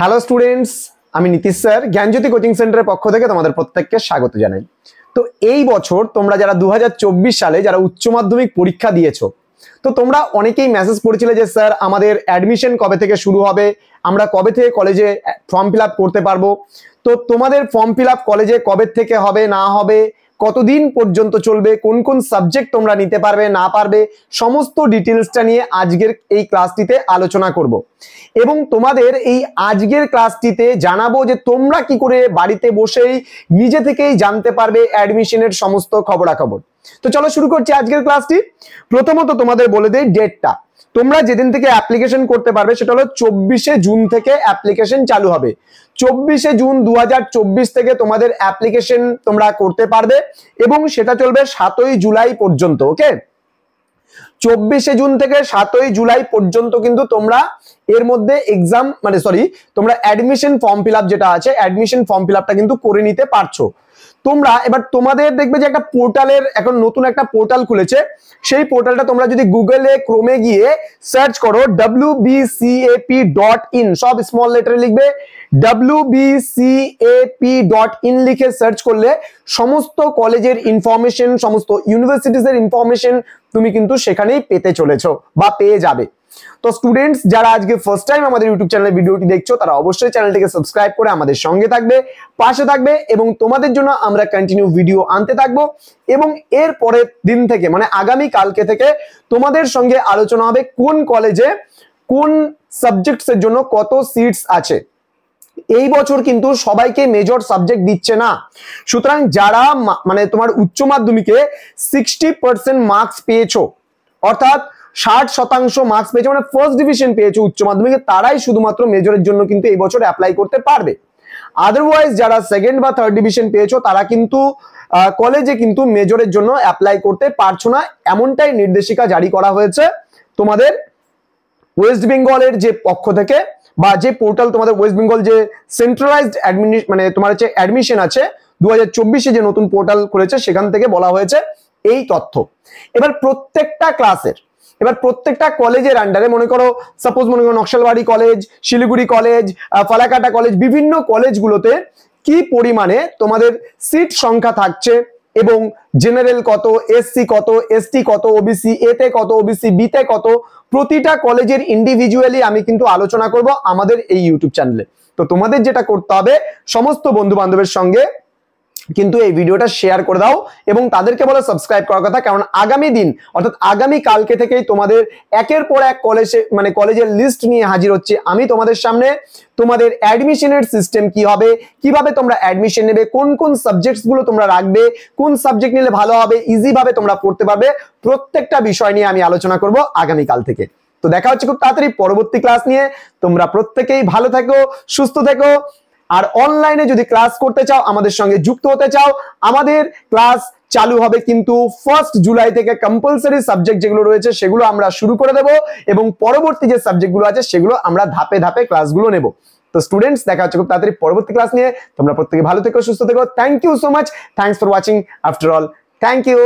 Hello students, আমি Nitish sir জ্ঞানজ্যোতি coaching সেন্টারের পক্ষ থেকে তোমাদের প্রত্যেককে স্বাগত জানাই। তো এই বছর তোমরা যারা 2024 সালে যারা উচ্চ মাধ্যমিক পরীক্ষা দিয়েছো, তো তোমরা অনেকেই মেসেজ পড়েছিলে যে স্যার আমাদের অ্যাডমিশন কবে থেকে শুরু হবে, আমরা কবে থেকে কলেজে ফর্ম ফিল আপ করতে পারবো। তো তোমাদের ফর্ম ফিল আপ কলেজে কবে থেকে হবে না হবে, কতদিন পর্যন্ত চলবে, কোন কোন সাবজেক্ট তোমরা নিতে পারবে না পারবে, সমস্ত ডিটেলসটা নিয়ে আজকের এই ক্লাসটিতে আলোচনা করব। এবং তোমাদের এই আজকের ক্লাসটিতে জানাবো যে তোমরা কি করে বাড়িতে বসেই নিজে থেকেই জানতে পারবে অ্যাডমিশনের সমস্ত খবরাখবর। তো চলো শুরু করছি আজকের ক্লাসটি। প্রথমত তোমাদের বলে দেই ডেটটা। তোমরা যেদিন থেকে অ্যাপ্লিকেশন করতে পারবে সেটা হলো 24শে জুন থেকে অ্যাপ্লিকেশন চালু হবে। 24শে জুন 2024 থেকে তোমাদের অ্যাপ্লিকেশন তোমরা করতে পারবে এবং সেটা চলবে 7ই জুলাই পর্যন্ত। ওকে, 24শে জুন থেকে 7ই জুলাই পর্যন্ত কিন্তু তোমরা এর মধ্যে এক্সাম তোমরা অ্যাডমিশন ফর্ম ফিল আপ যেটা আছে অ্যাডমিশন ফর্ম ফিল আপটা কিন্তু করে নিতে পারছো। তোমরা এবার তোমাদের দেখবে যে একটা পোর্টালের এখন নতুন একটা পোর্টাল খুলেছে। সেই পোর্টালটা তোমরা যদি গুগলে ক্রোমে গিয়ে সার্চ করো wbcap.in, সব স্মল লেটারে লিখবে, wbcap.in লিখে সার্চ করলে সমস্ত কলেজের ইনফরমেশন, সমস্ত ইউনিভার্সিটিজের ইনফরমেশন তুমি কিন্তু সেখানেই পেতে চলেছো বা পেয়ে যাবে। তো স্টুডেন্টস যারা আজকে ফার্স্ট টাইম আমাদের ইউটিউব চ্যানেলে ভিডিওটি দেখছো তারা অবশ্যই চ্যানেলটিকে সাবস্ক্রাইব করে আমাদের সঙ্গে থাকবে, পাশে থাকবে এবং তোমাদের জন্য আমরা কন্টিনিউ ভিডিও আনতে থাকবো। এবং এর পরের দিন থেকে মানে আগামী কালকে থেকে তোমাদের সঙ্গে আলোচনা হবে কোন কলেজে কোন সাবজেক্টসের জন্য কত সিটস আছে। এই বছর কিন্তু সবাইকে মেজর সাবজেক্ট দিচ্ছে না, সুতরাং যারা মানে তোমার উচ্চ মাধ্যমিকে 60% মার্কস পেয়েছো, অর্থাৎ 60% মার্কস পেয়েছো, মানে ফার্স্ট ডিভিশন পেয়েছো উচ্চ মাধ্যমিকে, তারাই শুধুমাত্র মেজরের জন্য কিন্তু এই বছর অ্যাপ্লাই করতে পারবে। আদারওয়াইজ যারা সেকেন্ড বা থার্ড ডিভিশন পেয়েছো তারা কিন্তু কলেজে কিন্তু মেজরের জন্য অ্যাপ্লাই করতে পারছো না, এমনটাই নির্দেশিকা জারি করা হয়েছে তোমাদের ওয়েস্ট বেঙ্গলের যে পক্ষ থেকে বা যে পোর্টাল তোমাদের ওয়েস্ট বেঙ্গল যে সেন্ট্রালাইজড মানে তোমার হচ্ছে অ্যাডমিশন আছে 2024-এ যে নতুন পোর্টাল খুলেছে সেখান থেকে বলা হয়েছে এই তথ্য। এবার প্রত্যেকটা ক্লাসের প্রত্যেকটা কলেজের আন্ডারে মনে করো Naxalbari college, Siliguri college, Falakata college, বিভিন্ন কলেজগুলোতে কি পরিমাণে তোমাদের সিট সংখ্যা থাকছে এবং জেনারেল কত, এসসি কত, এসটি কত, ওবিসি এ তে কত, ওবিসি বি তে কত, প্রতিটা কলেজের ইন্ডিভিজুয়ালি আমি কিন্তু আলোচনা করব আমাদের এই ইউটিউব চ্যানেলে। তো তোমাদের যেটা করতে হবে সমস্ত বন্ধু বান্ধবের সঙ্গে কিন্তু এই ভিডিওটা শেয়ার করে দাও এবং তাদেরকে বলো সাবস্ক্রাইব করার কথা, কারণ আগামী দিন অর্থাৎ আগামী কালকে থেকেই তোমাদের একের পর এক কলেজের লিস্ট নিয়ে হাজির হচ্ছে আমি তোমাদের সামনে। তোমাদের অ্যাডমিশনের সিস্টেম কি হবে, কিভাবে তোমরা অ্যাডমিশন নেবে, কোন কোন সাবজেক্টস গুলো তোমরা রাখবে, কোন সাবজেক্ট নিলে ভালো হবে, ইজি ভাবে তোমরা পড়তে পারবে, প্রত্যেকটা বিষয় নিয়ে আমি আলোচনা করব আগামী কাল থেকে। তো দেখা হচ্ছে খুব তাড়াতাড়ি পরবর্তী ক্লাস নিয়ে। তোমরা প্রত্যেকেই ভালো থেকো, সুস্থ থেকো। আর অনলাইনে যদি ক্লাস করতে চাও, আমাদের সঙ্গে যুক্ত হতে চাও, আমাদের ক্লাস চালু হবে কিন্তু 1 জুলাই থেকে। কম্পালসারি সাবজেক্ট যেগুলো রয়েছে সেগুলো আমরা শুরু করে দেব এবং পরবর্তী যে সাবজেক্টগুলো আছে সেগুলো আমরা ধাপে ধাপে ক্লাসগুলো নেব। তো স্টুডেন্টস দেখা হচ্ছে খুব তাড়াতাড়ি পরবর্তী ক্লাস নিয়ে। তোমরা প্রত্যেকে ভালো থেকো, সুস্থ থেকো। Thank you so much, thanks for watching after all, thank you.